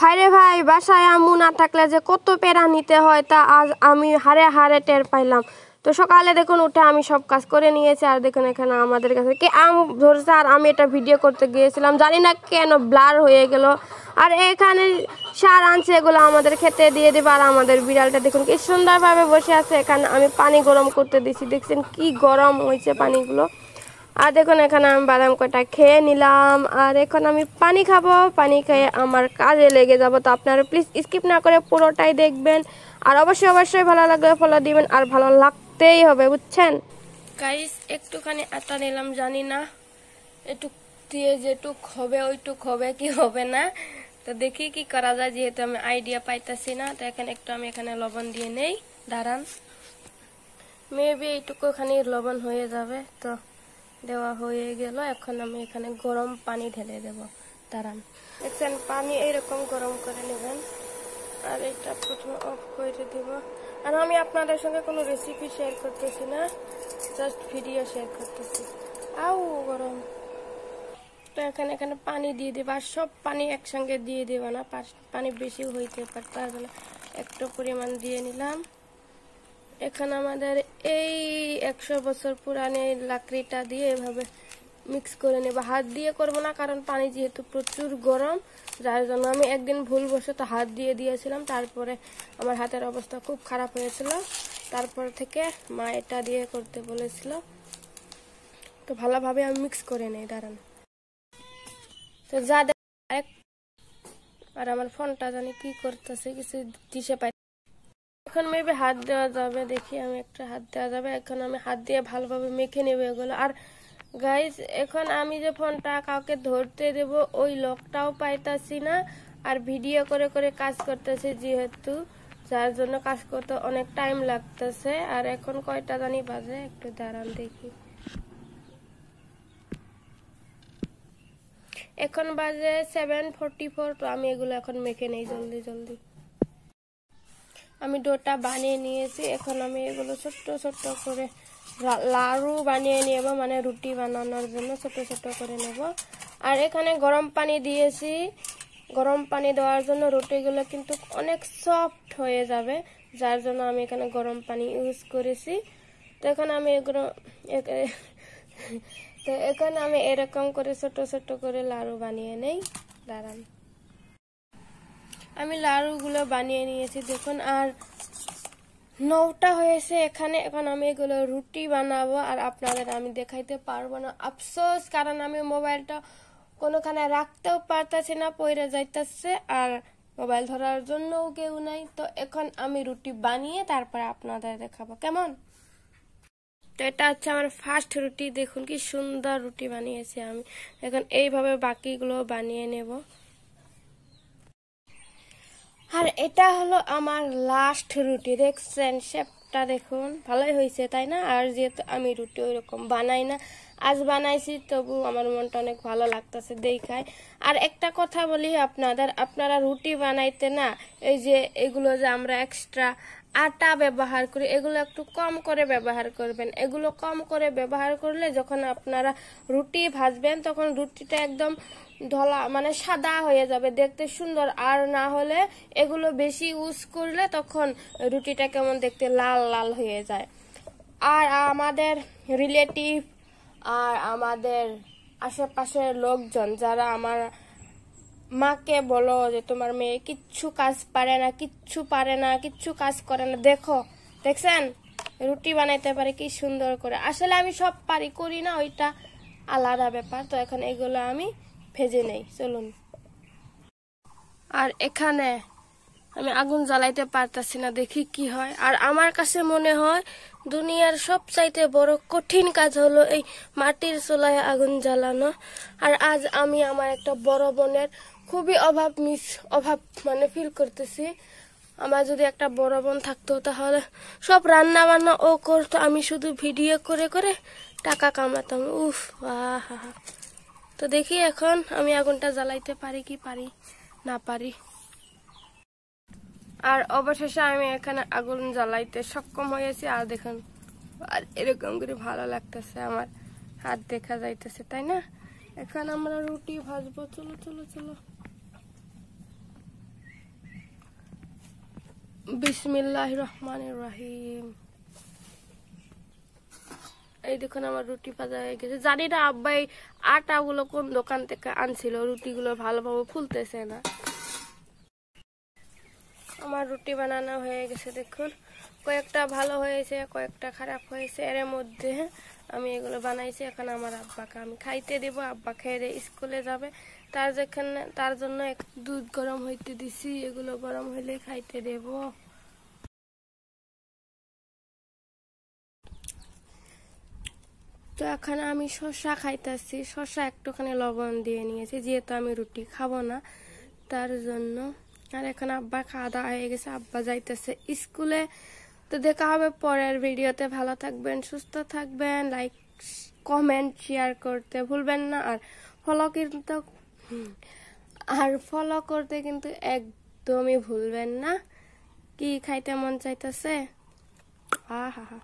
ভাইরে ভাই, বাসায় আম্মু না থাকলে যে কত পেরা নিতে হয় তা আজ আমি হারে হারে টের পাইলাম। তো সকালে দেখুন উঠে আমি সব কাজ করে নিয়েছি, আর দেখুন এখানে আমাদের কাছে কি আম ধরছে, আর আমি এটা ভিডিও করতে গিয়েছিলাম, জানি না কেন ব্লার হয়ে গেল। আর এখানে সার আনছে, এগুলো আমাদের খেতে দিয়ে দেবে। আর আমাদের বিড়ালটা দেখুন কি সুন্দরভাবে বসে আছে। এখানে আমি পানি গরম করতে দিছি, দেখছেন কি গরম হয়েছে পানিগুলো। আর দেখুন এখানে আমি বাদাম কটা খেয়ে নিলাম, আর এখন আমি পানি খাবো। পানি খেয়ে আমার কাজে লেগে যাব। তো আপনারা প্লিজ স্কিপ না করে পুরোটাই দেখবেন, আর অবশ্যই অবশ্যই ভালো লাগলে ফলো দিবেন, আর ভালো লাগতেই হবে, বুঝছেন গাইস। একটুখানি আটা নিলাম, জানি না এটুক দিয়ে যেটুক হবে ওইটুক হবে কি হবে না, তো দেখি কি করা যায়, যেহেতু আমি আইডিয়া পাইতেছি না। তো এখন একটু আমি এখানে লবণ দিয়ে নেই, দাঁড়ান, মেবি এইটুকু এখানে লবণ হয়ে যাবে। তো দেওয়া হয়ে গেল, এখন আমি এখানে গরম পানি ঢেলে দেব, দাঁড়ান। দেখছেন পানি এইরকম গরম করে নেবেন, আর এটা প্রথমে অফ করে দেব। আর আমি আপনাদের সঙ্গে কোনো রেসিপি শেয়ার করতেছি না, জাস্ট ভিডিও শেয়ার করতেছি। আউ গরম। তো এখানে পানি দিয়ে দেব, আর সব পানি একসঙ্গে দিয়ে দেব না, পানি বেশি হইতে পারে, তার জন্য একটু পরিমাণ দিয়ে নিলাম। এখানে আমাদের এই 100 বছর পুরানো লাকড়িটা দিয়ে এভাবে মিক্স করে নেব, হাত দিয়ে করব না, কারণ পানি যেহেতু প্রচুর গরম, যার জন্য আমি একদিন ভুলবশত হাত দিয়ে দিয়েছিলাম, তারপরে আমার হাতের অবস্থা খুব খারাপ হয়েছিল। তারপর থেকে মা এটা দিয়ে করতে বলেছিল। তো ভালোভাবে আমি মিক্স করে নেই, দাঁড়ান। তো যা আর আমার ফোনটা জানি কি করতেছে, কিছু দিশে পাই। এখন মেবি হাত দেওয়া যাবে, দেখি আমি একটা হাত দেওয়া যাবে। এখন আমি হাত দিয়ে ভালোভাবে মেখে নেব এগুলো। আর গাইস, এখন আমি যে ফোনটা কাউকে ধরতে দেব ওই লকটাও পাইতাছি না, আর ভিডিও করে করে কাজ করতেছি যেহেতু, যার জন্য কাজ করতে অনেক টাইম লাগতেছে। আর এখন কয়টা জানি বাজে, একটু দাঁড়ান দেখি। এখন বাজে 7:44। তো আমি এগুলো এখন মেখে নেই জলদি জলদি। আমি ডোটা বানিয়ে নিয়েছি, এখন আমি এগুলো ছোট্ট ছোট্ট করে লাড়ু বানিয়ে নেব, মানে রুটি বানানোর জন্য ছোট ছোট করে নেব। আর এখানে গরম পানি দিয়েছি, গরম পানি দেওয়ার জন্য রুটিগুলো কিন্তু অনেক সফট হয়ে যাবে, যার জন্য আমি এখানে গরম পানি ইউজ করেছি। তো এখন আমি এগুলো তো এখন আমি এরকম করে ছোট ছোট করে লাড়ু বানিয়ে নেই, দাঁড়ান। আমি লাড়ুগুলো বানিয়ে নিয়েছি দেখুন, আর 9টা হয়েছে এখানে। এখন আমি এগুলো রুটি বানাবো, আর আপনাদের আমি দেখাইতে পারবো না, আফসোস, কারণ আমি মোবাইলটা কোনোখানে রাখতেও পারতেছি না, পড়ে যাইতেছে, আর মোবাইল ধরার জন্যও কেউ নাই। তো এখন আমি রুটি বানিয়ে তারপর আপনাদের দেখাবো, কেমন। তো এটা হচ্ছে আমার ফার্স্ট রুটি, দেখুন কি সুন্দর রুটি বানিয়েছি আমি। এখন এইভাবে বাকিগুলো বানিয়ে নেব। আর এটা হলো আমার লাস্ট রুটি, দেখছেন শেপটা দেখুন, ভালোই হয়েছে তাই না। আর যেহেতু আমি রুটি ওইরকম বানাই না, আজ বানাইছি, তবু আমার মনটা অনেক ভালো লাগতেছে দেখায়। আর একটা কথা বলি আপনাদের, আপনারা রুটি বানাইতে না, এই যে এগুলো যে আমরা এক্সট্রা আটা ব্যবহার করি, এগুলো একটু কম করে ব্যবহার করবেন। এগুলো কম করে ব্যবহার করলে যখন আপনারা রুটি ভাজবেন, তখন রুটিটা একদম ধলা, মানে সাদা হয়ে যাবে, দেখতে সুন্দর। আর না হলে এগুলো বেশি ইউজ করলে তখন রুটিটা কেমন দেখতে লাল লাল হয়ে যায়। আর আমাদের রিলেটিভ আর আমাদের আশেপাশের লোকজন যারা আমার মাকে বলো যে তোমার মেয়ে কিচ্ছু কাজ পারে না, কিচ্ছু পারে না, কিচ্ছু কাজ করে না, দেখো, দেখছেন রুটি বানাইতে পারে কি সুন্দর করে। আসলে আমি সব পারি, করি না, ওইটা আলাদা ব্যাপার। তো এখন এগুলো আমি ভেজে নেই, চলুন। আর এখানে আমি আগুন জ্বালাইতে পারতাছি না, দেখি কি হয়। আর আমার কাছে মনে হয় দুনিয়ার সবচাইতে বড় কঠিন কাজ হলো এই মাটির চুলায় আগুন জ্বালানো। আর আজ আমি আমার একটা বড় বোনের খুবই অভাব মানে ফিল করতেছি। আমার যদি একটা বড় বোন থাকতো তাহলে সব রান্না বান্না ও করতো, আমি শুধু ভিডিও করে করে টাকা কামাতাম। উফ, আহা। তো দেখি এখন আমি আগুনটা জ্বালাইতে পারি কি পারি না পারি। আর অবশেষে আমি এখানে আগুন জ্বালাইতে সক্ষম হয়েছি। আর দেখুন, আর এরকম করে ভালো লাগতেছে, আমার হাত দেখা যাইতেছে তাই না। এখন আমরা রুটি ভাজবো, চলো চলো চলো। বিসমিল্লাহির রহমানির রহিম। এই দেখুন আমার রুটি ভাজা হয়ে গেছে। জানি না আব্বাই আটাগুলো কোন দোকান থেকে আনছিল, রুটিগুলো ভালোভাবে ফুলতেছে না। আমার রুটি বানানো হয়ে গেছে দেখুন, কয়েকটা ভালো হয়েছে, কয়েকটা খারাপ হয়েছে। এর মধ্যে আমি এগুলো বানাইছি। এখন আমার আব্বাকে আমি খাইতে দেব। আব্বা খেয়ে দিয়ে স্কুলে যাবে, তার জন্য দুধ গরম হইতে দিছি। এগুলো গরম হইলে খাইতে দেব। তো এখন আমি শসা খাইতেছি। শসা একটুখানি লবণ দিয়ে নিয়েছি, যেহেতু আমি রুটি খাবো না তার জন্য। আর এখন আব্বা খাওয়া দাওয়া হয়ে গেছে, আব্বা যাইতেছে স্কুলে। তো দেখা হবে পরের ভিডিওতে। ভালো থাকবেন, সুস্থ থাকবেন, লাইক কমেন্ট শেয়ার করতে ভুলবেন না। আর ফলো করতে কিন্তু একদমই ভুলবেন না। কি খাইতে মন চাইতেছে? আহা হা।